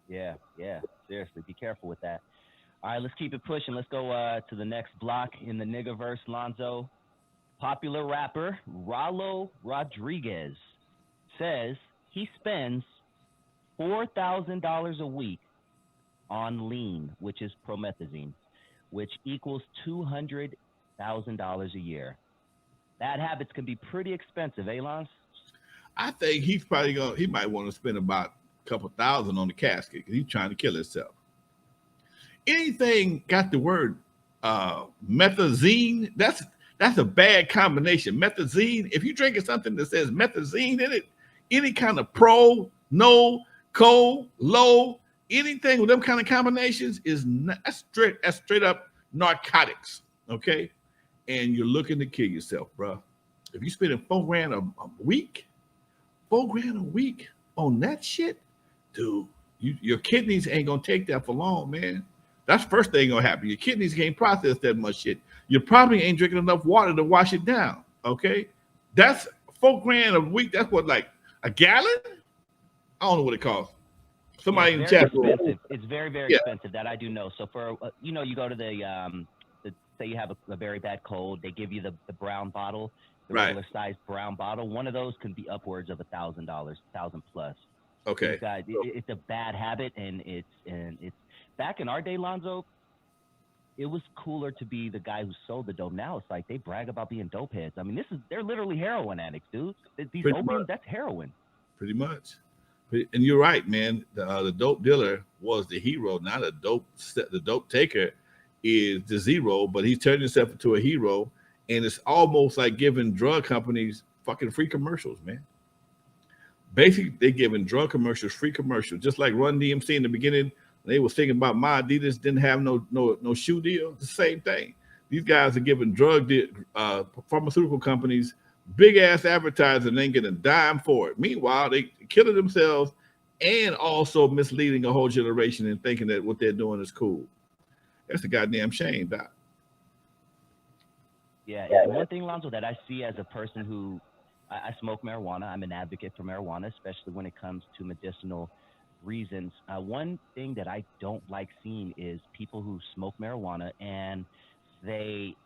Yeah, yeah. Seriously, be careful with that. All right, let's keep it pushing. Let's go to the next block in the niggaverse, Lonzo. Popular rapper Rallo Rodriguez says he spends $4,000 a week on lean, which is promethazine, which equals $200,000 a year. Bad habits can be pretty expensive, eh, Lons? I think he's probably going. He might want to spend about a couple thousand on the casket because he's trying to kill himself. Anything got the word methazine? That's a bad combination. Methazine. If you're drinking something that says methazine in it, any kind of pro, no, co, low, anything with them kind of combinations is not, that's straight up narcotics. Okay, and you're looking to kill yourself, bro. If you spending $4 grand a week, $4 grand a week on that shit, dude, your kidneys ain't gonna take that for long, man. That's the first thing gonna happen. Your kidneys can't process that much shit. You probably ain't drinking enough water to wash it down. Okay, that's $4 grand a week. That's what, like a gallon? I don't know what it costs. Yeah, it's Somebody in the very chat expensive. room. It's very, very Yeah, expensive. That I do know. So for you go to the say you have a very bad cold, they give you the brown bottle, the right. regular sized brown bottle. One of those can be upwards of $1,000, thousand plus. These Okay. guys, So, it's a bad habit, and it's back in our day, Lonzo. It was cooler to be the guy who sold the dope. Now it's like they brag about being dope heads. I mean, they're literally heroin addicts, dude. These pretty opiums, much. that's heroin. Pretty much. And you're right, man. The dope dealer was the hero, not a dope. The dope taker is the zero, but he's turned himself into a hero, and it's almost like giving drug companies fucking free commercials, man. Basically, they're giving drug commercials free commercials, just like Run DMC in the beginning. They was thinking about my Adidas didn't have no shoe deal. The same thing. These guys are giving pharmaceutical companies big ass advertising and ain't getting a dime for it. Meanwhile, they killing themselves and also misleading a whole generation and thinking that what they're doing is cool. That's a goddamn shame, Doc. Yeah, and one thing, Lonzo, that I see as a person who I smoke marijuana. I'm an advocate for marijuana, especially when it comes to medicinal reasons. One thing that I don't like seeing is people who smoke marijuana and they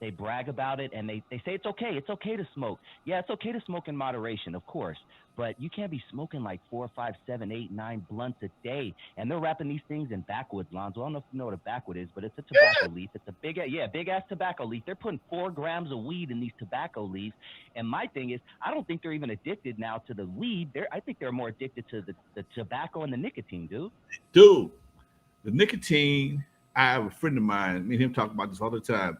they brag about it and they say it's okay. It's okay to smoke. Yeah, it's okay to smoke in moderation, of course. But you can't be smoking like 4, 5, 7, 8, 9 blunts a day. And they're wrapping these things in backwoods, Lonzo. I don't know if you know what a backwood is, but it's a tobacco leaf. It's a big ass tobacco leaf. They're putting 4 grams of weed in these tobacco leaves. And my thing is, I don't think they're even addicted now to the weed. I think they're more addicted to the tobacco and the nicotine, dude. Dude, the nicotine, I have a friend of mine, me and him talk about this all the time.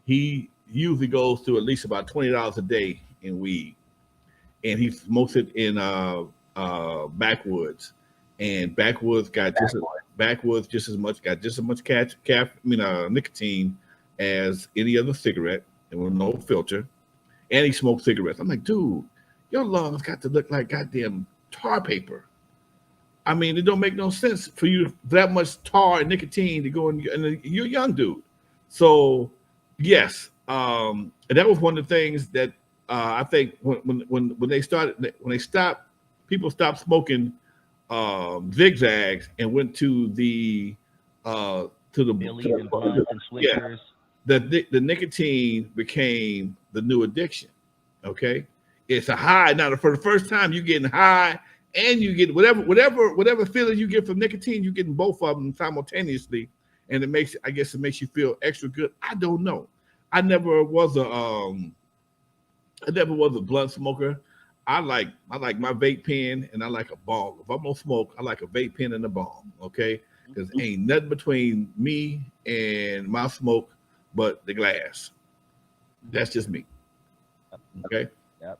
He usually goes through at least about $20 a day in weed. And he smokes it in backwoods. And backwoods just as much got just as much nicotine as any other cigarette, and with no filter. And he smokes cigarettes. I'm like, dude, your lungs got to look like goddamn tar paper. I mean, it don't make no sense for you that much tar and nicotine to go in, and you're a young dude. So, yes, and that was one of the things that I think when they stopped, people stopped smoking zigzags and went to the Billies and blunts and yeah, swishers. the nicotine became the new addiction. Okay, it's a high now. For the first time, you're getting high, and you get whatever feeling you get from nicotine. You're getting both of them simultaneously, and I guess it makes you feel extra good. I don't know. I never was a blunt smoker. I like my vape pen, and I like a bong. If I'm gonna smoke, I like a vape pen and a bong. Okay, because ain't nothing between me and my smoke but the glass. That's just me. Okay, Yep.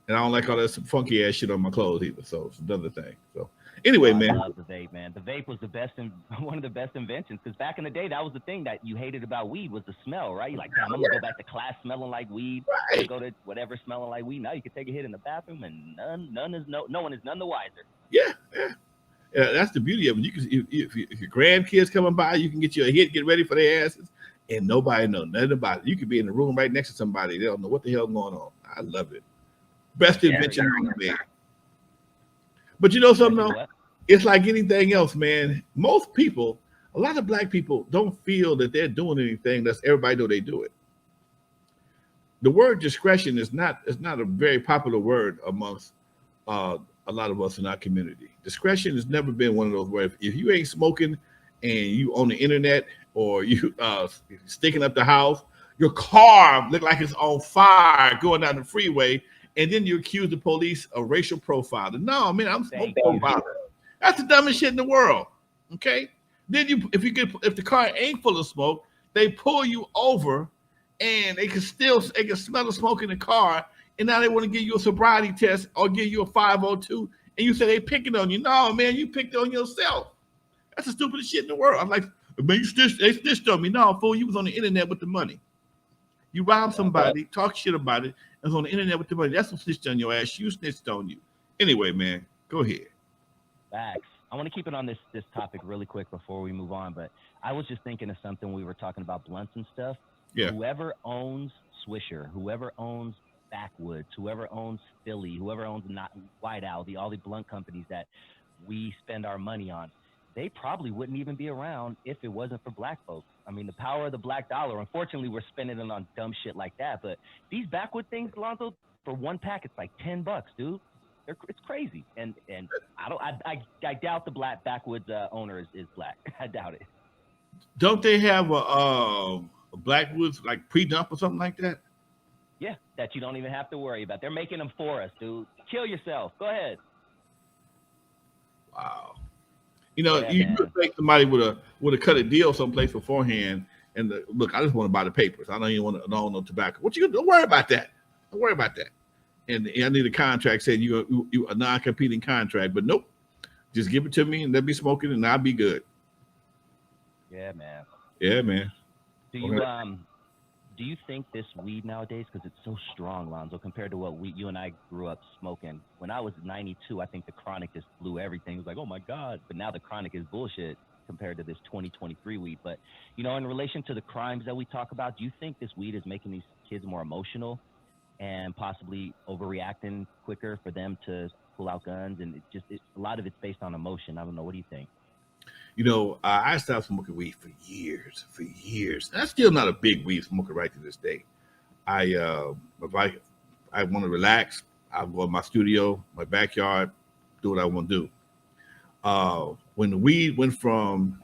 and I don't like all that funky ass shit on my clothes either. So it's another thing. So Oh, anyway, I man. love the vape, man. The vape was the best, one of the best inventions. Because back in the day, that was the thing that you hated about weed was the smell, right? You're like, damn, I'm gonna go back to class smelling like weed. I'm gonna go to whatever smelling like weed. Now you can take a hit in the bathroom, and no one is none the wiser. Yeah, yeah. Yeah, that's the beauty of it. You can if your grandkids coming by, you can get you a hit, get ready for their asses, and nobody know nothing about it. You could be in the room right next to somebody, they don't know what the hell going on. I love it. Best Especially invention ever made. But you know something especially though? what? it's like anything else, man. Most people, a lot of black people, don't feel that they're doing anything unless everybody know they do it. The word discretion is not a very popular word amongst uh, a lot of us in our community. Discretion has never been one of those words. If you ain't smoking and you on the internet or you sticking up the house, your car look like it's on fire going down the freeway, and then you accuse the police of racial profiling. No, man, I'm smoke Thank you. profiling. That's the dumbest shit in the world. Okay. Then if the car ain't full of smoke, they pull you over and they can smell the smoke in the car, and now they want to give you a sobriety test or give you a 502, and you say they picking on you. No, man, you picked on yourself. That's the stupidest shit in the world. I'm like, man, they snitched on me. No, fool, you was on the internet with the money. You robbed Yeah, somebody, talk shit about it, and was on the internet with the money. That's what snitched on your ass. You snitched on you. Anyway, man, go ahead. facts. I want to keep it on this topic really quick before we move on, but I was just thinking of something. We were talking about blunts and stuff. Yeah. Whoever owns Swisher, whoever owns Backwoods, whoever owns Philly, whoever owns not White Owl, all the blunt companies that we spend our money on, they probably wouldn't even be around if it wasn't for black folks. I mean, the power of the black dollar. Unfortunately, we're spending it on dumb shit like that. But these Backwood things, Lonzo, for one pack, it's like $10, dude. It's crazy. And I doubt the black Backwoods owner is black. I doubt it. Don't they have a Blackwoods like pre-dump or something like that? Yeah, that you don't even have to worry about. They're making them for us, dude. Kill yourself. Go ahead. Wow. You know, Yeah, you man. would think somebody would have cut a deal someplace beforehand. And look, I just want to buy the papers. I don't even want to own no tobacco. What you gonna do? Don't worry about that. Don't worry about that. And I need a contract saying you a non-competing contract. But nope, just give it to me and let me smoke it, and I'll be good. Yeah, man. Yeah, man. Do Go you ahead. do you think this weed nowadays, because it's so strong, Lonzo, compared to what you and I grew up smoking? When I was 92, I think the chronic just blew everything. It was like, oh my God. But now the chronic is bullshit compared to this 2023 weed. But, in relation to the crimes that we talk about, do you think this weed is making these kids more emotional and possibly overreacting quicker for them to pull out guns? And a lot of it's based on emotion. I don't know. What do you think? I stopped smoking weed for years, for years. I'm still not a big weed smoker right to this day. If I want to relax, I'll go in my studio, my backyard, do what I want to do. When the weed went from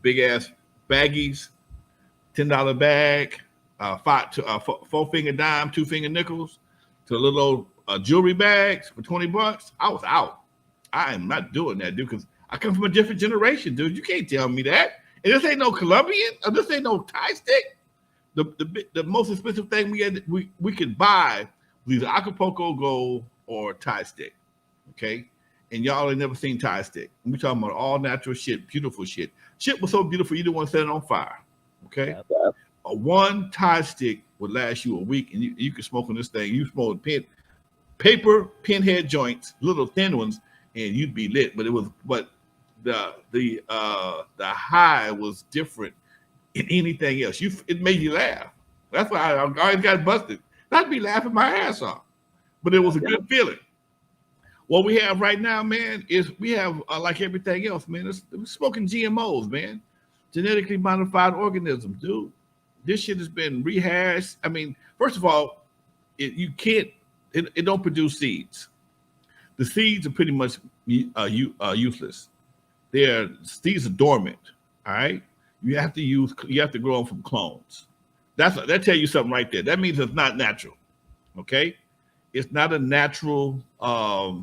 big ass baggies, $10 bag, four finger dime, two finger nickels, to little old jewelry bags for $20, I was out. I am not doing that, dude, because I come from a different generation, dude. You can't tell me that. And this ain't no Colombian, or this ain't no Thai stick. The most expensive thing we could buy was either Acapulco Gold or Thai stick. Okay. And y'all ain't never seen Thai stick. We talking about all natural shit, beautiful shit. Shit was so beautiful you didn't want to set it on fire. Okay. Yep. A one Thai stick would last you a week, and you could smoke on this thing. You smoke paper pinhead joints, little thin ones, and you'd be lit. But the high was different in anything else. It made you laugh. That's why I always got busted. I'd be laughing my ass off, but it was Yep. a good feeling. What we have right now, man, is we have like everything else, man. We're smoking GMOs, man, genetically modified organisms, dude. This shit has been rehashed. I mean, first of all, you can't. It don't produce seeds. The seeds are pretty much useless. These are dormant. All right, you have to grow them from clones. That tell you something right there. That means it's not natural. Okay, it's not a natural uh,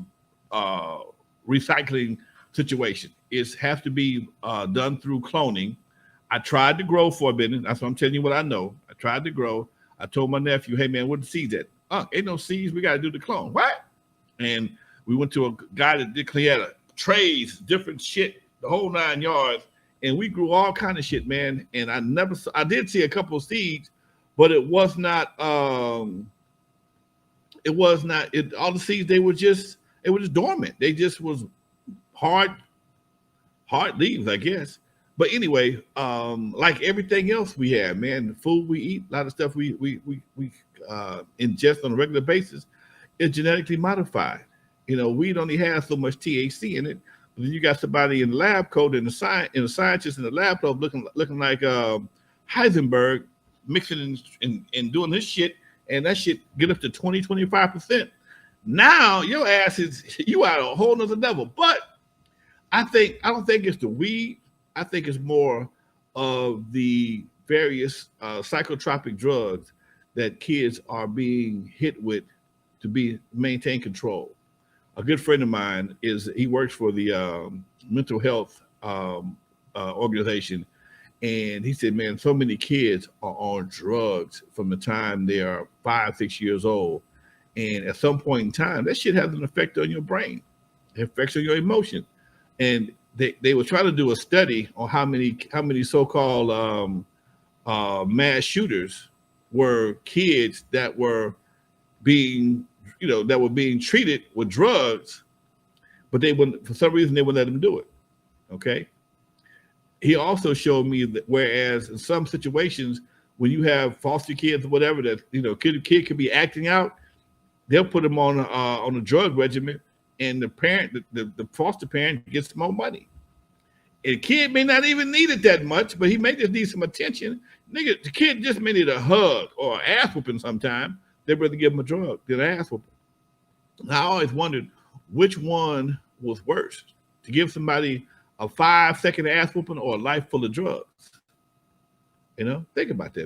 recycling situation. It has to be done through cloning. I tried to grow for a minute. That's what I'm telling you what I know. I tried to grow. I told my nephew, hey man, what the seeds at? Ain't no seeds. We got to do the clone. What? And we went to a guy that did, he had trays, different shit, the whole 9 yards. And we grew all kind of shit, man. And I did see a couple of seeds, but all the seeds, they were just dormant. They just was hard leaves, I guess. But anyway, like everything else we have, man, the food we eat, a lot of stuff we ingest on a regular basis is genetically modified. Weed only has so much THC in it, And then you got somebody in the lab coat and the scientist in the lab coat looking like Heisenberg, mixing and doing this shit, and that shit get up to 20-25%. Now your ass is you out a whole nother level. But I don't think it's the weed. I think it's more of the various psychotropic drugs that kids are being hit with to be maintain control. A good friend of mine is he works for the mental health organization, and he said, "Man, so many kids are on drugs from the time they are 5, 6 years old, and at some point in time, that shit has an effect on your brain. It affects on your emotion." And they were trying to do a study on how many so-called mass shooters were kids that were being that were being treated with drugs, but they wouldn't, for some reason they wouldn't let them do it. Okay. He also showed me that whereas in some situations when you have foster kids or whatever that kid could be acting out, they'll put them on a drug regimen, and the parent, the foster parent, gets more money. And the kid may not even need it that much, but he may just need some attention. Nigga, the kid just may need a hug or an ass whooping sometime. They'd rather give him a drug than an ass whooping. I always wondered which one was worse, to give somebody a 5-second ass whooping or a life full of drugs. Think about that.